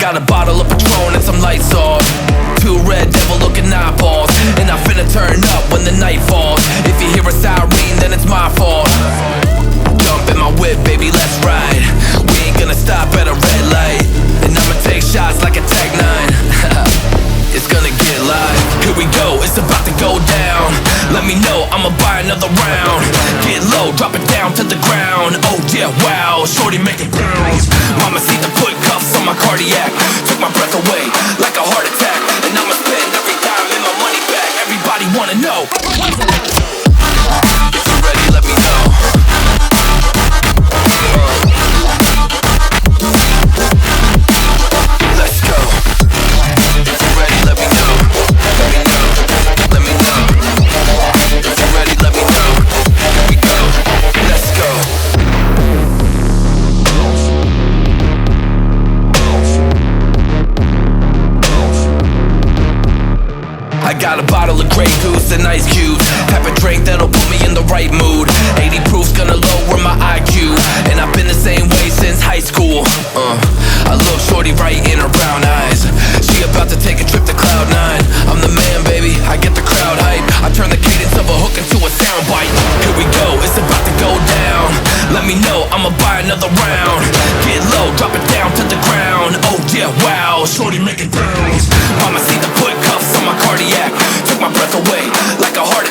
got a bottle of Patron and some lights off, two red devil looking eyeballs, and I'm finna turn up when the night falls. If you hear a siren, then it's my fault. Jump in my whip, baby, let's ride. We ain't gonna stop at a red light, and I'ma take shots like a Tech 9. It's gonna get live. Here we go, it's about to go down. Let me know, I'ma buy another round. Get low, drop it down to the ground. Oh yeah, wow, shorty making bounce. Mama see the put cuffs on my cardiac. Took my breath away like a heart attack. And I'ma spend every dime and my money back. Everybody wanna know. If you're ready, let me know. Let's go. If you're ready, let me know. Let me know. Let me know. If you're ready, let me know. Here we go. Let's go. I got a bottle of Grey Goose and ice cubes. Have a drink that'll put me in the right mood. 80 proof's gonna lower my IQ, and I've been the same way since high school. I look shorty right in her brown eyes. She about to take a trip to Cloud 9. I'm the man, baby, I get the crowd hype. I turn the cadence of a hook into a soundbite. Here we go, it's about to go down. Let me know, I'ma buy another round. Get low, drop it down to the ground. Oh yeah, wow, shorty making bounce. Mama see the put cuffs on my cardiac. Took my breath away like a heart